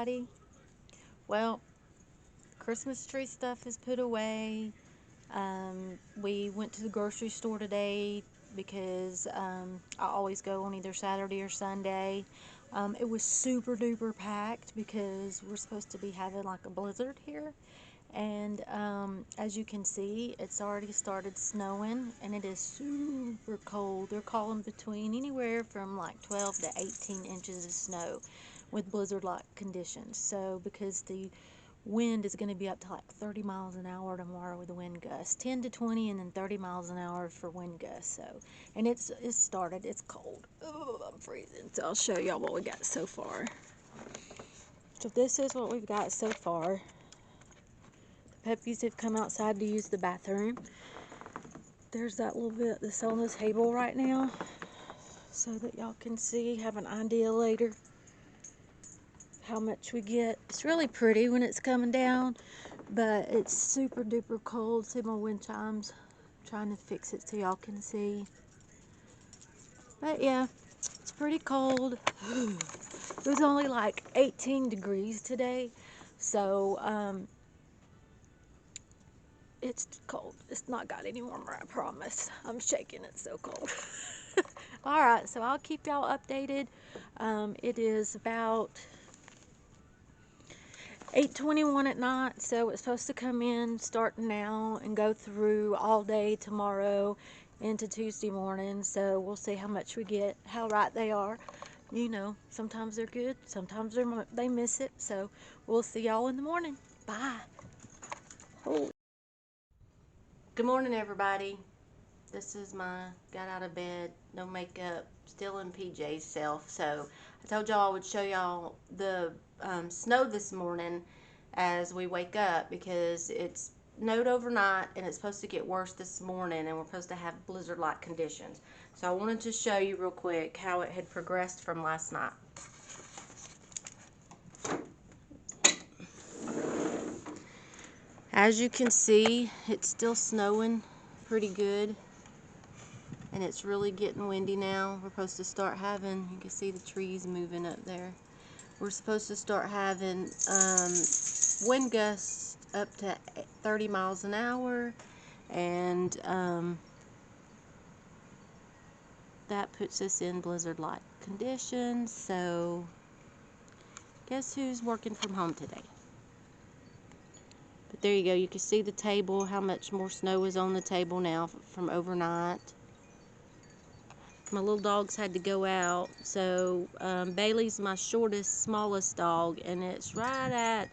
everybody. Well, Christmas tree stuff is put away. We went to the grocery store today because I always go on either Saturday or Sunday. It was super duper packed because we're supposed to be having like a blizzard here. And as you can see, it's already started snowing and it is super cold. They're calling between anywhere from like 12 to 18 inches of snow with blizzard-like conditions. So because the wind is going to be up to like 30 miles an hour tomorrow with the wind gusts, 10 to 20 and then 30 miles an hour for wind gusts. So, and it's started. It's cold. Oh, I'm freezing. So I'll show y'all what we got so far. So this is what we've got so far. Puppies have come outside to use the bathroom. There's that little bit that's on the table right now so that y'all can see, have an idea later how much we get. It's really pretty when it's coming down, but it's super duper cold. See my wind chimes? I'm trying to fix it so y'all can see. But yeah, it's pretty cold. It was only like 18 degrees today, so it's cold. It's not got any warmer, I promise. I'm shaking, it's so cold. Alright, so I'll keep y'all updated. It is about 8:21 at night, so it's supposed to come in starting now and go through all day tomorrow into Tuesday morning. So we'll see how much we get, how right they are. You know, sometimes they're good, sometimes they miss it. So we'll see y'all in the morning. Bye. Oh. Good morning, everybody. This is my got out of bed, no makeup, still in PJs self. So I told y'all I would show y'all the snow this morning as we wake up because it's snowed overnight and it's supposed to get worse this morning and we're supposed to have blizzard-like conditions. So I wanted to show you real quick how it had progressed from last night. As you can see, it's still snowing pretty good. And it's really getting windy now. We're supposed to start having, you can see the trees moving up there. We're supposed to start having wind gusts up to 30 miles an hour. And that puts us in blizzard-like conditions. So guess who's working from home today? But there you go. You can see the table, how much more snow is on the table now from overnight. My little dogs had to go out, so Bailey's my shortest, smallest dog, and it's right at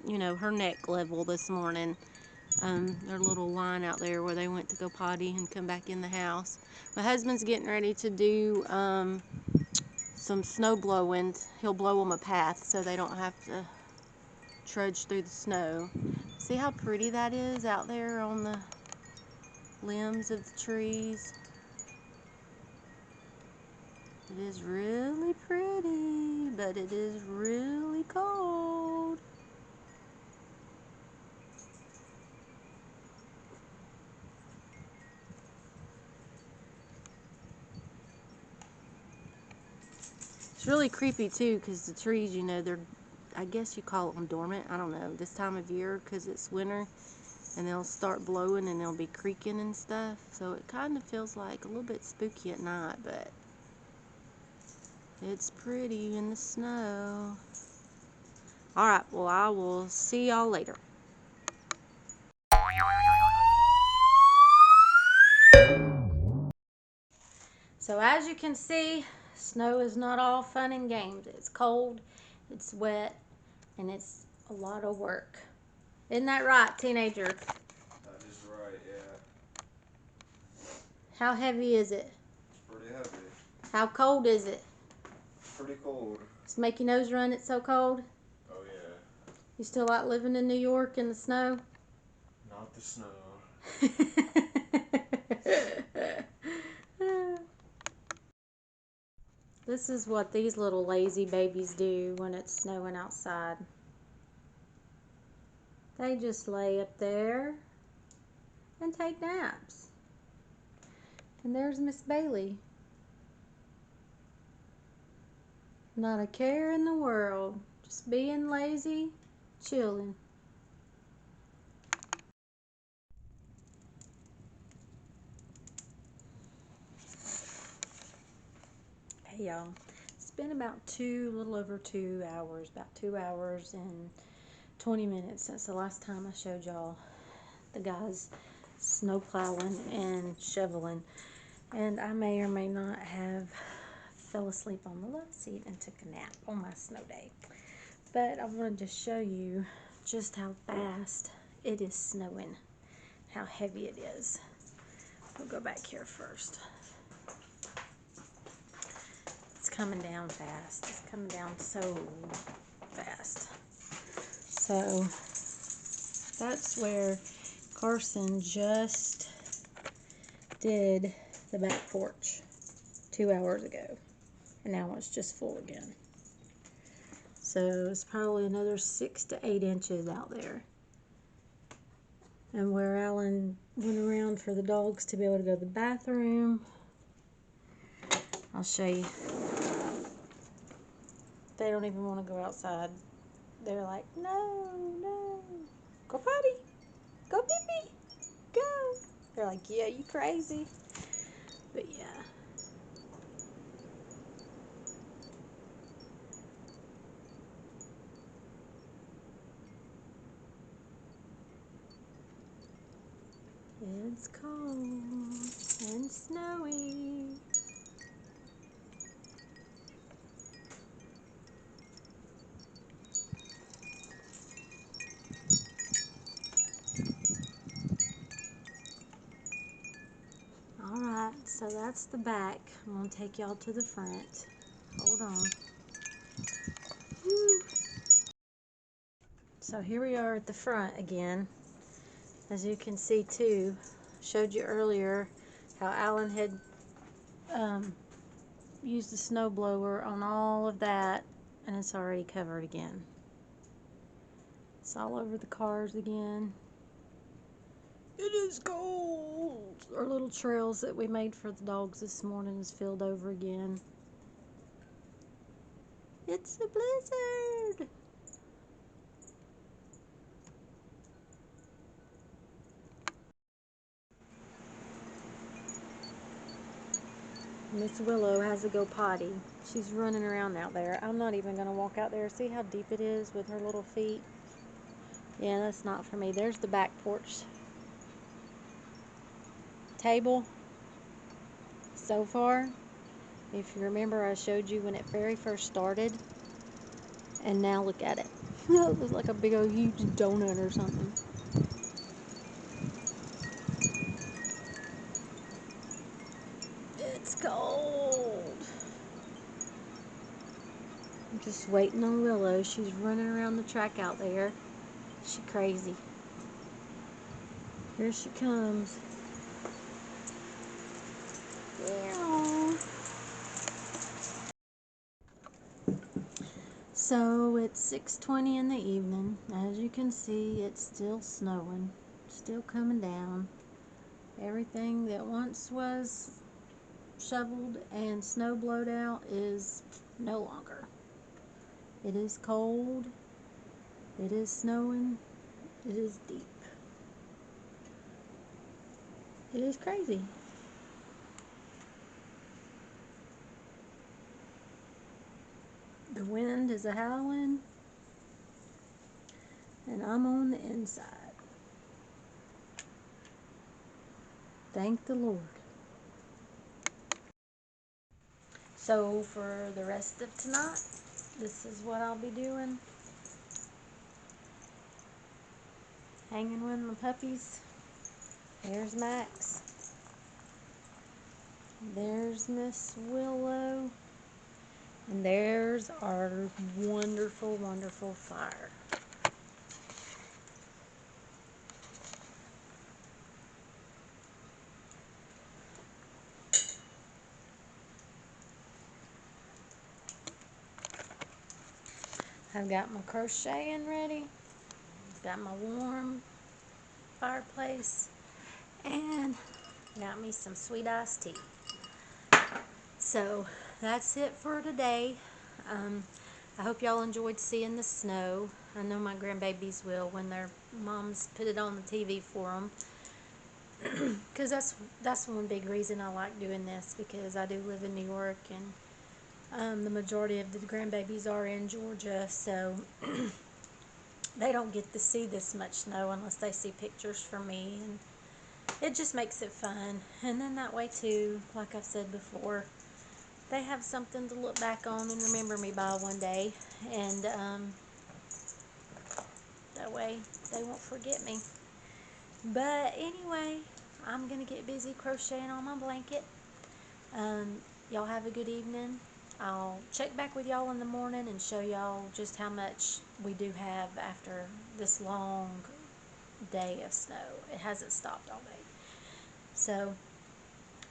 you know, her neck level this morning. Their little line out there where they went to go potty and come back in the house. My husband's getting ready to do some snow blowing. He'll blow them a path so they don't have to trudge through the snow. See how pretty that is out there on the limbs of the trees? It is really pretty, but it is really cold. It's really creepy too, because the trees, you know, they're, I guess you call them dormant. I don't know, this time of year, because it's winter, and they'll start blowing and they'll be creaking and stuff. So it kind of feels like a little bit spooky at night, but it's pretty in the snow. Alright, well, I will see y'all later. So as you can see, snow is not all fun and games. It's cold, it's wet, and it's a lot of work. Isn't that right, teenager? That is right, yeah. How heavy is it? It's pretty heavy. How cold is it? Pretty cold. It's make your nose run, it's so cold? Oh yeah. You still like living in New York in the snow? Not the snow. This is what these little lazy babies do when it's snowing outside. They just lay up there and take naps. And there's Miss Bailey. Not a care in the world. Just being lazy, chilling. Hey y'all, it's been about little over 2 hours, about 2 hours and 20 minutes since the last time I showed y'all the guys snow plowing and shoveling. And I may or may not have fell asleep on the love seat and took a nap on my snow day. But I wanted to show you just how fast it is snowing, how heavy it is. We'll go back here first. It's coming down fast. It's coming down so fast. So that's where Carson just did the back porch 2 hours ago. And now it's just full again. So it's probably another 6 to 8 inches out there. And where Alan went around for the dogs to be able to go to the bathroom, I'll show you. They don't even want to go outside. They're like, no, no. Go potty. Go pee-pee. Go. They're like, yeah, you crazy. But yeah. It's cold and snowy. Alright, so that's the back. I'm going to take y'all to the front. Hold on. Woo. So here we are at the front again. As you can see too, showed you earlier how Alan had used the snow blower on all of that, and it's already covered again. It's all over the cars again. It is cold. Our little trails that we made for the dogs this morning is filled over again. It's a blizzard. Miss Willow has to go potty. She's running around out there. I'm not even going to walk out there. See how deep it is with her little feet? Yeah, that's not for me. There's the back porch table. So far, if you remember, I showed you when it very first started. And now look at it. It was like a big old huge donut or something. It's cold. I'm just waiting on Willow. She's running around the track out there. She crazy. Here she comes. Meow. So it's 6:20 in the evening. As you can see, it's still snowing. Still coming down. Everything that once was shoveled and snow blowed out is no longer. It is cold. It is snowing. It is deep. It is crazy. The wind is a-howling, and I'm on the inside. Thank the Lord. So for the rest of tonight, this is what I'll be doing. Hanging with my puppies. There's Max. There's Miss Willow. And there's our wonderful, wonderful fire. I've got my crocheting ready. Got my warm fireplace. And got me some sweet iced tea. So that's it for today. I hope y'all enjoyed seeing the snow. I know my grandbabies will when their moms put it on the TV for them. Because that's one big reason I like doing this, because I do live in New York, and the majority of the grandbabies are in Georgia, so they don't get to see this much snow unless they see pictures from me, and it just makes it fun. And then that way too, like I've said before, they have something to look back on and remember me by one day, and that way they won't forget me. But anyway, I'm gonna get busy crocheting on my blanket. Y'all have a good evening. I'll check back with y'all in the morning and show y'all just how much we do have after this long day of snow. It hasn't stopped all day. So,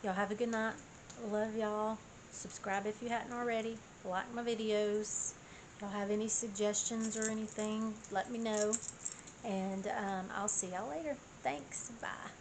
y'all have a good night. Love y'all. Subscribe if you hadn't already. Like my videos. If y'all have any suggestions or anything, let me know. And I'll see y'all later. Thanks. Bye.